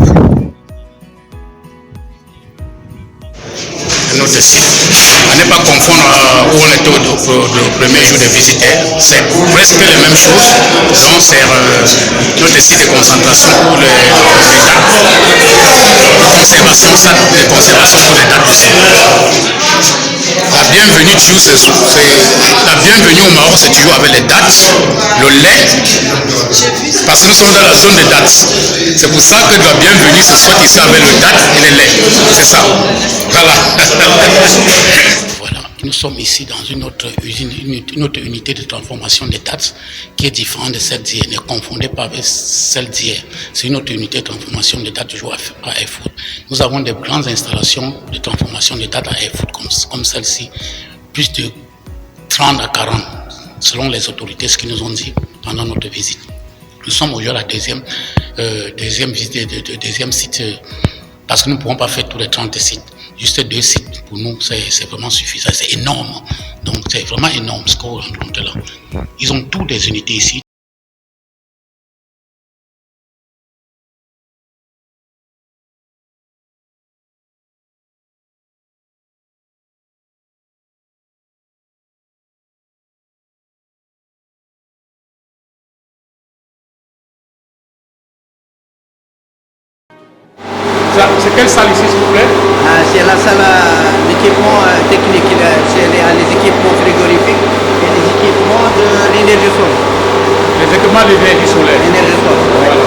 Un autre site. À ne pas confondre où on était au premier jour de visiteurs, c'est presque les mêmes choses. Donc c'est notre site de concentration pour les dates. Conservation, ça, de conservation pour les dates aussi. La bienvenue toujours, la bienvenue au Maroc, c'est toujours avec les dates, le lait, parce que nous sommes dans la zone des dates. C'est pour ça que la bienvenue se soit ici avec le date et le lait. C'est ça. Voilà. Voilà. Nous sommes ici dans une autre usine, une autre unité de transformation des dates qui est différente de celle d'hier. Ne confondez pas avec celle d'hier. C'est une autre unité de transformation des dates toujours à Airfood. Nous avons des grandes installations de transformation des dates à Airfood comme celle-ci. Plus de 30 à 40, selon les autorités, ce qu'ils nous ont dit pendant notre visite. Nous sommes aujourd'hui à la deuxième visite, deuxième site, parce que nous ne pourrons pas faire tous les 30 sites. Juste 2 sites, pour nous, c'est vraiment suffisant. C'est énorme. Donc, c'est vraiment énorme ce qu'on rencontre là. Ils ont toutes les unités ici. C'est quelle salle ici, s'il vous plaît? C'est la salle d'équipement technique. C'est les équipements frigorifiques et les équipements de l'énergie solaire. Les équipements de l'énergie solaire. L'énergie solaire, oui. Voilà.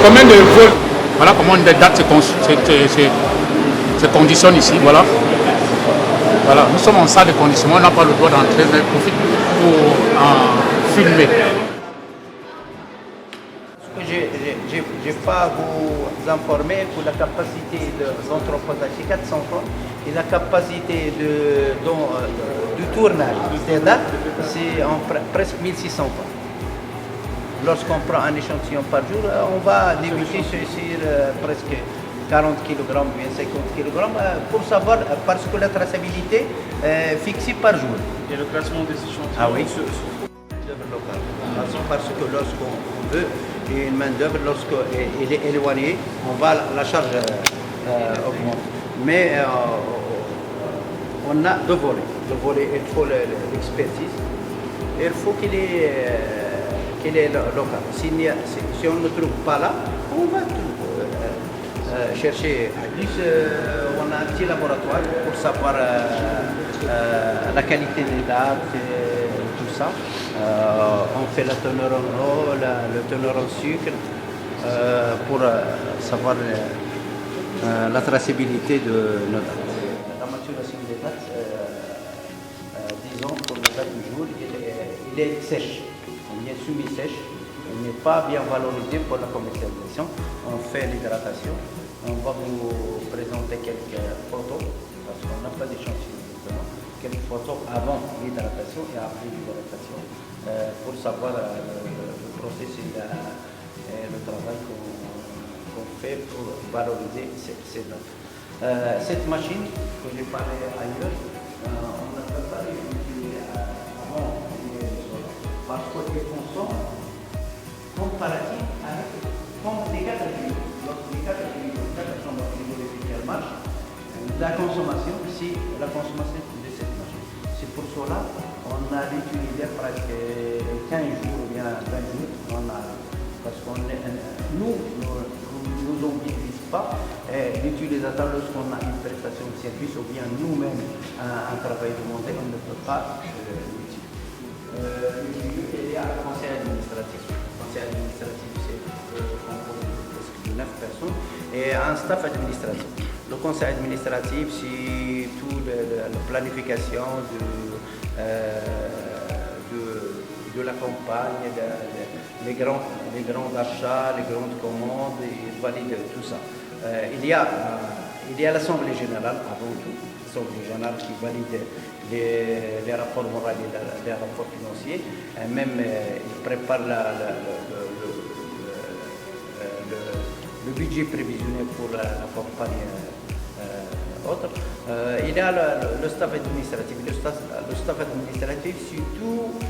Combien de volts? Voilà comment des dates se conditionnent ici. Voilà. Voilà. Nous sommes en salle de conditionnement. On n'a pas le droit d'entrer, mais profite pour filmer. Je ne vais pas vous informer que la capacité d'entrepôt c'est 400 tonnes et la capacité du tournage des dates, c'est presque 1600 tonnes. Lorsqu'on prend un échantillon par jour, on va débuter sur presque 40 kg, bien 50 kg, pour savoir, parce que la traçabilité est fixée par jour. Et le classement des échantillons? Ah oui. Parce que lorsqu'on veut une main-d'œuvre, lorsqu'elle est éloignée, la charge augmente. Mais on a deux volets. Le volet, il faut l'expertise, et il faut qu'il est local. Si on ne trouve pas là, on va chercher. Plus, on a un petit laboratoire pour savoir la qualité des dates. Tout ça. On fait la teneur en eau, le teneur en sucre pour savoir la traçabilité de nos dates. La maturation des dates, disons pour la date du jour, il est sèche, il est semi-sèche, il n'est pas bien valorisé pour la commercialisation. On fait l'hydratation, on va vous présenter quelques photos parce qu'on n'a pas d'échantillon maintenant. Quelques photos avant l'hydratation et après l'hydratation pour savoir le processus et le travail qu'on fait pour valoriser ces dates. Cette machine que j'ai parlé ailleurs, on n'a pas l'utiliser avant parce qu'elle consomme comparatif avec les 4 jours. Lorsque les 4 chambres frigorifiques marchent, la consommation, c'est la consommation de cette machine. C'est pour cela qu'on a utilisé presque 15 jours ou bien 20 jours. Parce que nous n'oblige pas l'utilisateur lorsqu'on a une prestation de service ou bien nous-mêmes un travail demandé, on ne peut pas l'utiliser. Il y a un conseil administratif. Le conseil administratif, c'est composé de 9 personnes et un staff administratif. Le conseil administratif, c'est toute la planification de la campagne, les grands achats, les grandes commandes, il valide tout ça. Il y a l'Assemblée générale avant tout, l'Assemblée générale qui valide les rapports moraux et les rapports financiers. Et même il prépare le budget prévisionnel pour la campagne autre. Il y a le staff administratif. Le staff administratif, c'est toutes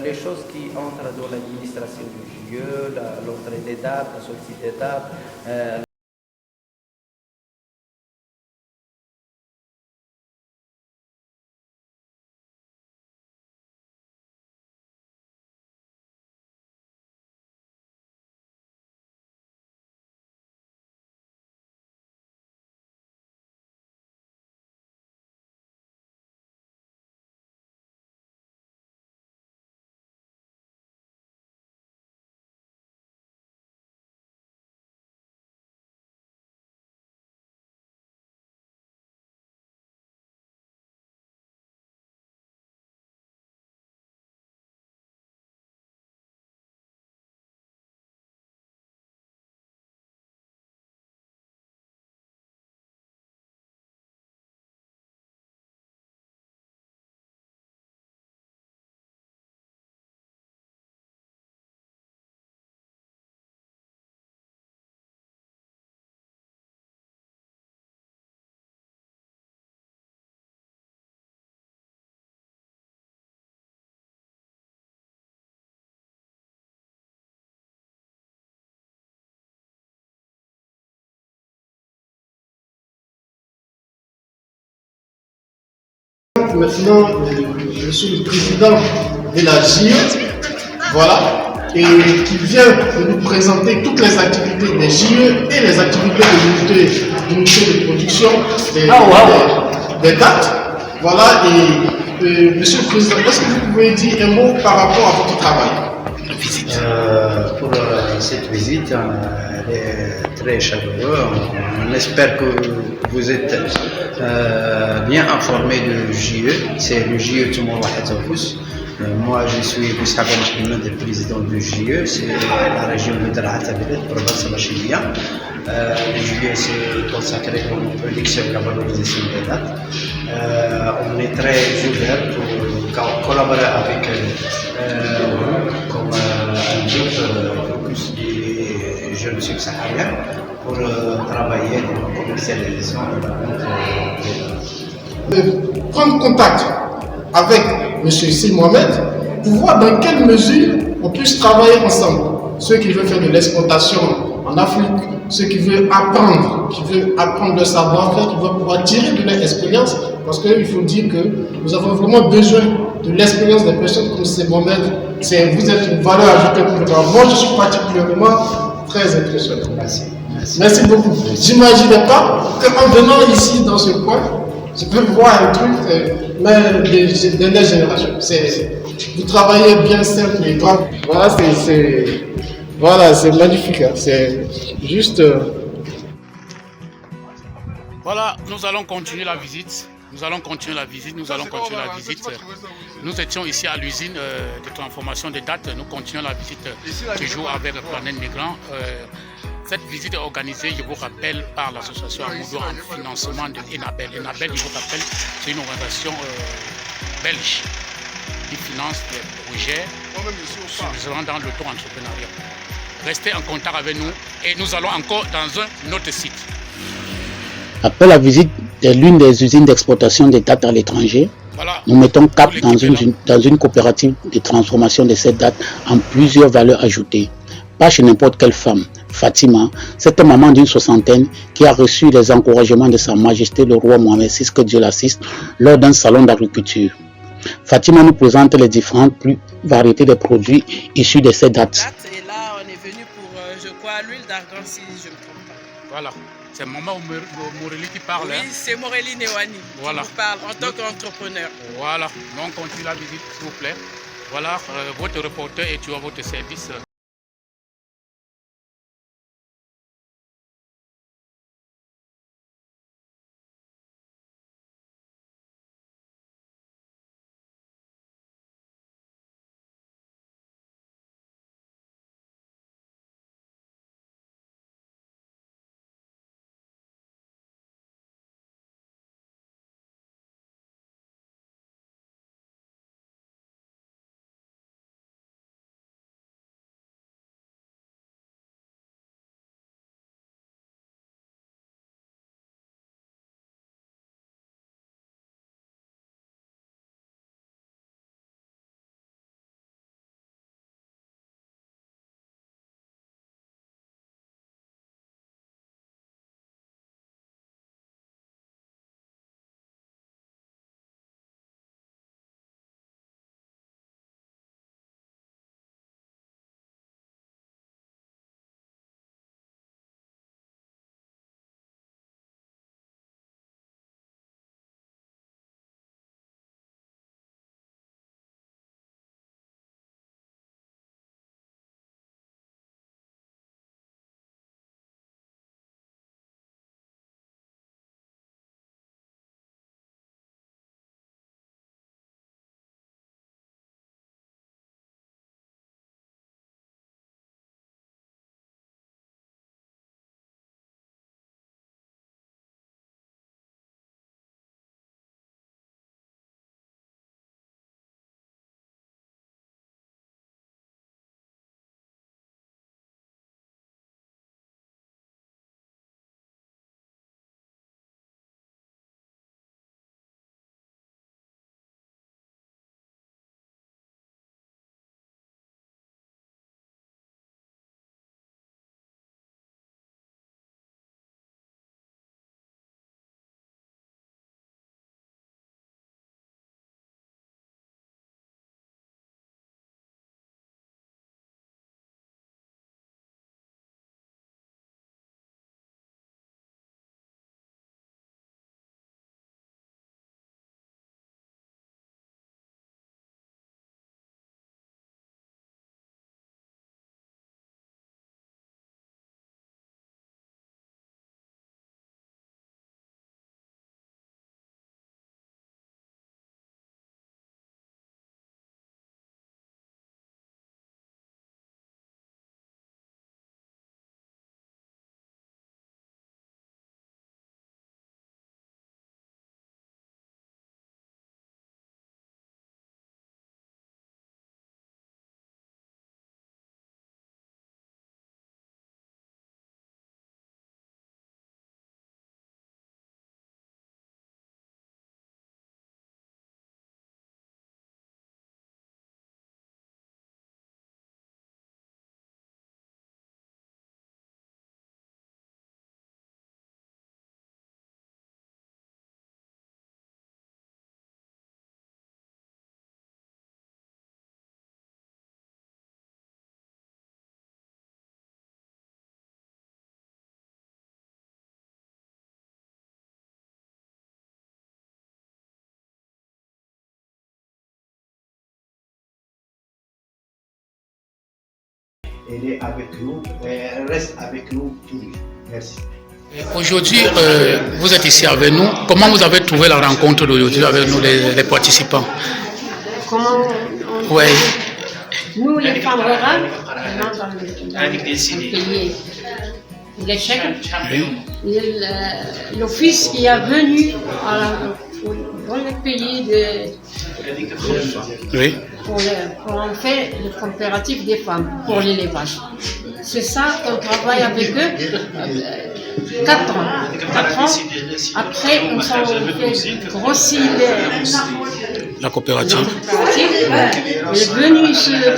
les choses qui entrent dans l'administration du GIE, l'entrée des dates, la sortie des dates. Maintenant, je suis le président de la GIE. Voilà. et qui vient de nous présenter toutes les activités des JE et les activités de l'unité de production des dates. Voilà, et Monsieur le Président, est-ce que vous pouvez dire un mot par rapport à votre travail? Pour cette visite, elle est très chaleureuse. On espère que vous êtes bien informés du JE. C'est le JE Toumour Wahed Zaufous. Moi, je suis Boussaba Mohamed, le président du JE. C'est la région de Darahat Abelet, province Bachiliya. Le JE c'est consacré pour la production et la valorisation des dates. On est très ouvert pour collaborer avec vous comme un groupe des jeunes subsahariens pour travailler dans la commercialisation de la vente des dates. Prendre contact avec M. Issy Mohamed pour voir dans quelle mesure on puisse travailler ensemble. Ceux qui veulent faire de l'exportation en Afrique, ceux qui veulent apprendre le savoir-faire, qui veulent pouvoir tirer de leur expérience, parce qu'il faut dire que nous avons vraiment besoin de l'expérience des personnes comme Issy Mohamed. Vous êtes une valeur ajoutée pour le travail. Moi, je suis particulièrement très impressionné. Merci beaucoup. J'imaginais pas qu'en venant ici dans ce coin, je peux voir un truc, même des dernières générations. Vous travaillez bien simple et toi. Voilà, c'est magnifique. Hein. C'est juste. Voilà, nous allons continuer la visite. Nous étions ici à l'usine de transformation des dates. Nous continuons la visite toujours avec Planète Migrant. Cette visite est organisée, je vous rappelle, par l'association Amoudou en financement de Enabel. Enabel, je vous rappelle, c'est une organisation belge qui finance des projets dans l'auto-entrepreneuriat. Restez en contact avec nous et nous allons encore dans un autre site. Après la visite de l'une des usines d'exportation des dates à l'étranger, nous mettons cap dans une coopérative de transformation de ces dates en plusieurs valeurs ajoutées. Pas chez n'importe quelle femme. Fatima, cette maman d'une soixantaine qui a reçu les encouragements de Sa Majesté le roi Mohamed VI, que Dieu l'assiste, lors d'un salon d'agriculture. Fatima nous présente les différentes variétés de produits issus de ces dates. Et là, on est venu pour, je crois, l'huile d'argan, si je ne me trompe pas. Voilà, c'est Maman Morelli qui parle. Oui, c'est Morelli Newani qui vous parle en tant qu'entrepreneur. Voilà, donc on continue la visite, s'il vous plaît. Voilà, votre reporter est à votre service. elle est avec nous, elle reste avec nous tous les jours. Merci. Aujourd'hui, vous êtes ici avec nous. Comment vous avez trouvé la rencontre d'aujourd'hui avec nous, les participants? Comment on ouais. Nous, les femmes rurales, dans le pays l'échec, l'office qui est venu dans le pays oui. pour en faire le coopératif des femmes pour l'élevage. C'est ça qu'on travaille avec eux 4 ans. 4 ans. Après, on fait grossir la coopérative. Elle est venue ici le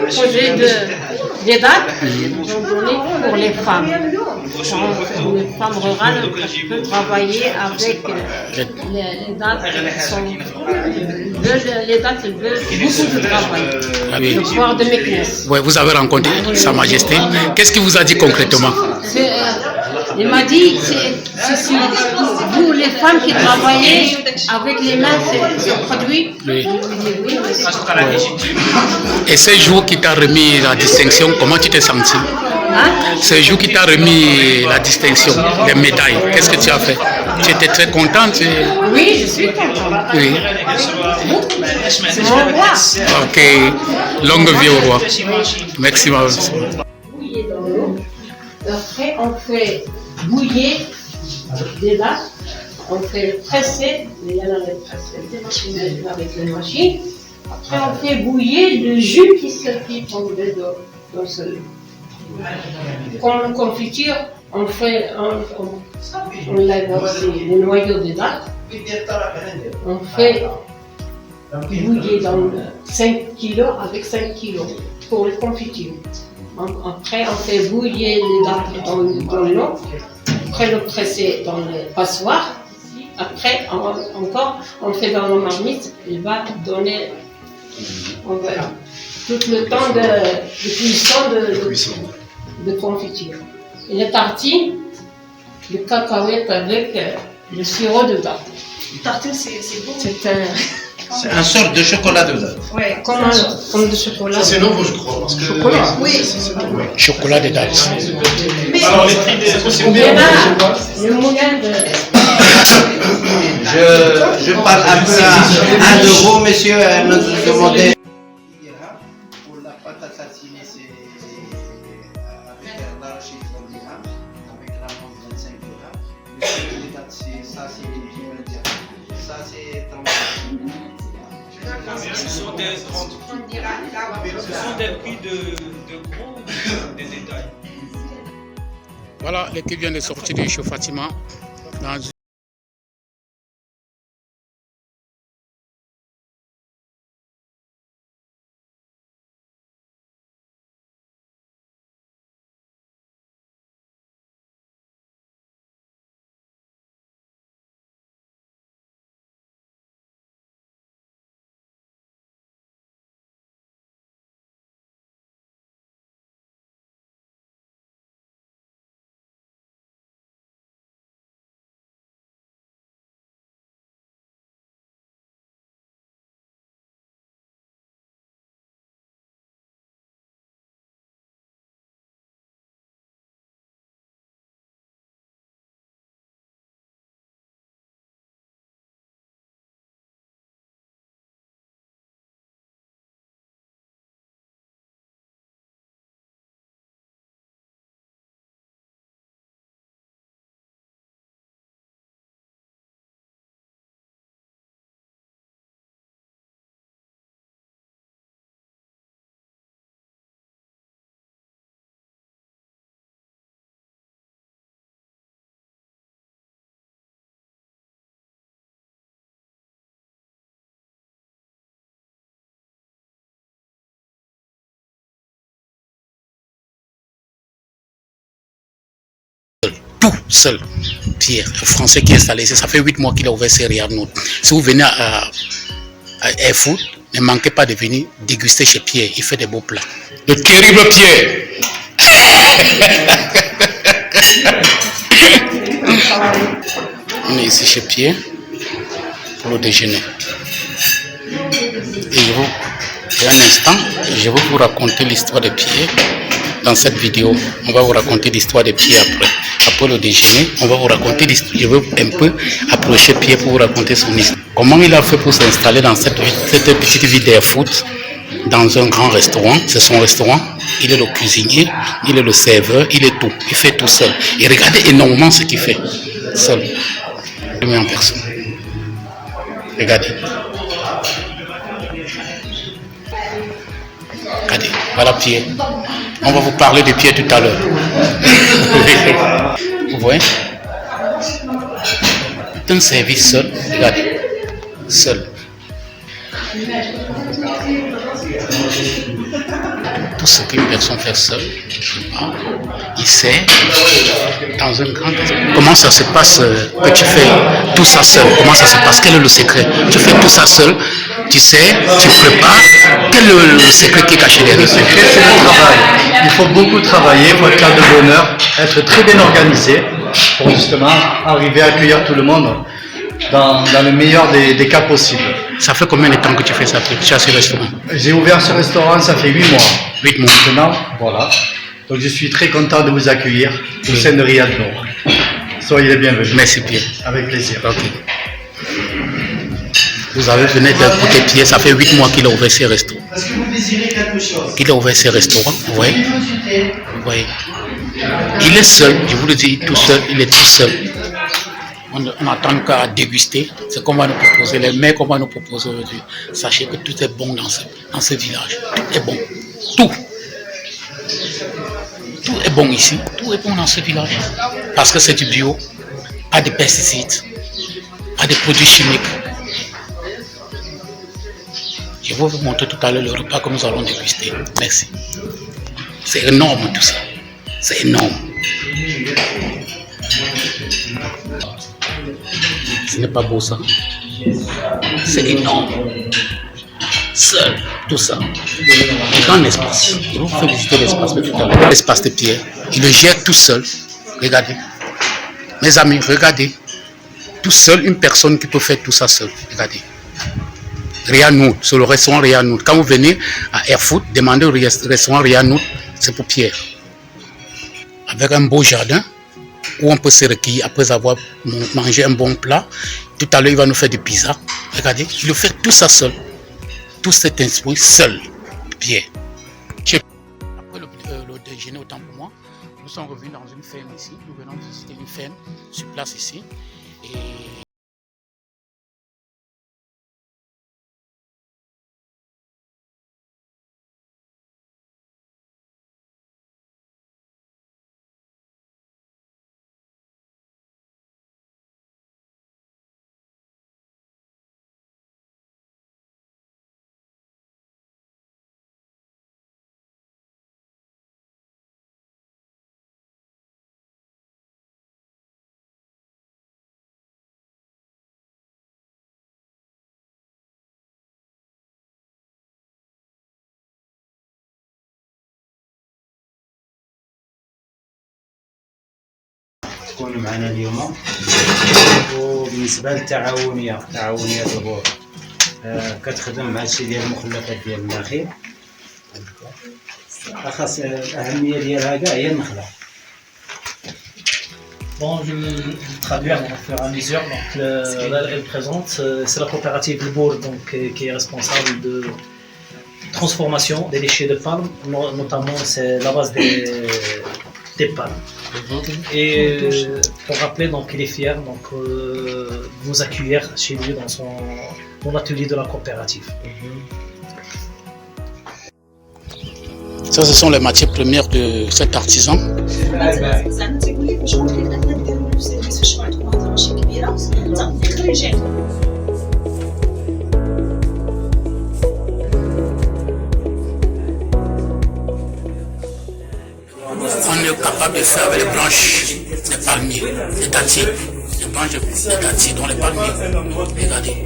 projet des dates pour les femmes. Les femmes rurales peuvent travailler avec les dates. Les dates veulent beaucoup de travail. Ah oui. Le pouvoir de maîtresse. Ouais, vous avez rencontré Sa Majesté. Qu'est-ce qu'il vous a dit concrètement? Il m'a dit, c'est vous les femmes qui travaillez avec les mains ces produits. Oui. Et ce jour qui t'a remis la distinction, comment tu t'es senti? Ce jour qui t'a remis la distinction, les médailles, qu'est-ce que tu as fait? Tu étais très contente? Oui, je suis contente. Oui. C'est mon roi. Ok, longue vie au roi. Merci, madame. Bouillir dans l'eau. Après, on fait bouillir des dates. On fait presser, il y en a les presser avec les machines. Après, on fait bouillir le jus qui tombe dans ce. Comme confiture, on lève aussi le noyau de dates. On fait bouillir dans 5 kilos avec 5 kilos pour les confitures. Après, on fait bouillir les dates dans l'eau. Après, le presser dans le passoire. Après, encore, on fait dans la marmite. Il va donner tout le temps de cuisson de confiture. Et les tartines de cacahuètes avec le sirop de date. Les tartines, c'est beau. C'est un sorte de chocolat de date. Oui, comme de chocolat. C'est nouveau, je crois. Parce que chocolat. Oui. Chocolat de date. Alors, les prix des le moulin de. Je parle un peu à 1 euro, monsieur, nous demandez. Pour la pâte à tartiner, c'est avec l'arachide 30 dirhams, avec l'amande 25 dirhams. Les dates, ça c'est 20 dirhams. Ça c'est 30 dirhams. Ce sont des prix de gros ou des détails? Voilà, l'équipe vient de sortir de chez Fatima dans tout seul. Pierre, le Français qui est installé ici, ça fait 8 mois qu'il a ouvert ses Riad-Notes. Si vous venez à Airfood, ne manquez pas de venir déguster chez Pierre, il fait des beaux plats. Le terrible Pierre. On est ici chez Pierre pour le déjeuner. Et un instant, je vais vous raconter l'histoire de Pierre. dans cette vidéo, on va vous raconter l'histoire des pieds après. Après le déjeuner, on va vous raconter l'histoire. Je veux un peu approcher Pierre pour vous raconter son histoire. Comment il a fait pour s'installer dans cette petite ville d'Erfurt, dans un grand restaurant. C'est son restaurant. Il est le cuisinier, il est le serveur, il est tout. Il fait tout seul. Et regardez énormément ce qu'il fait seul. Il met en personne. Regardez. Regardez, voilà Pierre. On va vous parler de Pierre tout à l'heure. Vous voyez? C'est un service seul. Regardez. Seul. Tout ce qu'une personne fait seule, il sait dans un grand... Comment ça se passe que tu fais tout ça seul? Comment ça se passe? Quel est le secret? Tu fais tout ça seul, tu sais, tu prépares. Quel est le secret qui est caché derrière? Le secret, c'est le travail. Il faut beaucoup travailler, il faut être calme de bonheur, être très bien organisé pour justement arriver à accueillir tout le monde dans le meilleur des cas possibles. Ça fait combien de temps que tu fais ça, tu as ce restaurant? J'ai ouvert ce restaurant, ça fait 8 mois. 8 mois. Maintenant, voilà. Donc je suis très content de vous accueillir au sein de Riyad Nour. Soyez les bienvenus. Merci Pierre. Avec plaisir. Okay. Vous avez venu d'écouter Pierre, ça fait 8 mois qu'il a ouvert ses restaurants. Est-ce que vous désirez quelque chose? Qu'il a ouvert ses restaurants, vous voyez? Vous voyez? Il est seul, je vous le dis, tout seul, il est tout seul. On n'attend qu'à déguster ce qu'on va nous proposer, les mets qu'on va nous proposer aujourd'hui. Sachez que tout est bon dans ce village. Tout est bon. Tout. Tout est bon ici. Tout est bon dans ce village. Parce que c'est du bio, pas de pesticides, pas de produits chimiques. Je vais vous montrer tout à l'heure le repas que nous allons déguster. Merci. C'est énorme tout ça. C'est énorme. Ce n'est pas beau ça. C'est énorme. Seul, tout ça. Un grand espace. Je vous fais visiter l'espace tout à l'heure. L'espace de Pierre. Il le gère tout seul. Regardez. Mes amis, regardez. Tout seul, une personne qui peut faire tout ça seul. Regardez. Riyad Nour, c'est le restaurant Riyad Nour. Quand vous venez à Erfurt, demandez au restaurant Riyad Nour, c'est pour Pierre. Avec un beau jardin, où on peut se recueillir après avoir mangé un bon plat. Tout à l'heure, il va nous faire des pizzas. Regardez, il le fait tout ça seul. Tout cet instruit seul. Pierre. Après le déjeuner, autant pour moi, nous sommes revenus dans une ferme ici. Nous venons visiter une ferme sur place ici. Et تكونوا معنا اليوم. وبالنسبه للتعاونيه الظهور كتخدم مع الشيء ديال المخلفات ديال المناخير. اخص الاهميه ديالها كاع هي النخله. Bon, je vais traduire au fur et à mesure. Donc, là, elle présente, c'est la coopérative Le Bourg, donc, qui est responsable de transformation des déchets de palme, notamment c'est la base des palmes. Et pour rappeler, donc, il est fier donc, de nous accueillir chez lui dans l'atelier de la coopérative. Ça, ce sont les matières premières de cet artisan. On est capable de faire avec les branches des palmiers, des dattiers, les branches des dattiers dans les palmiers. Regardez.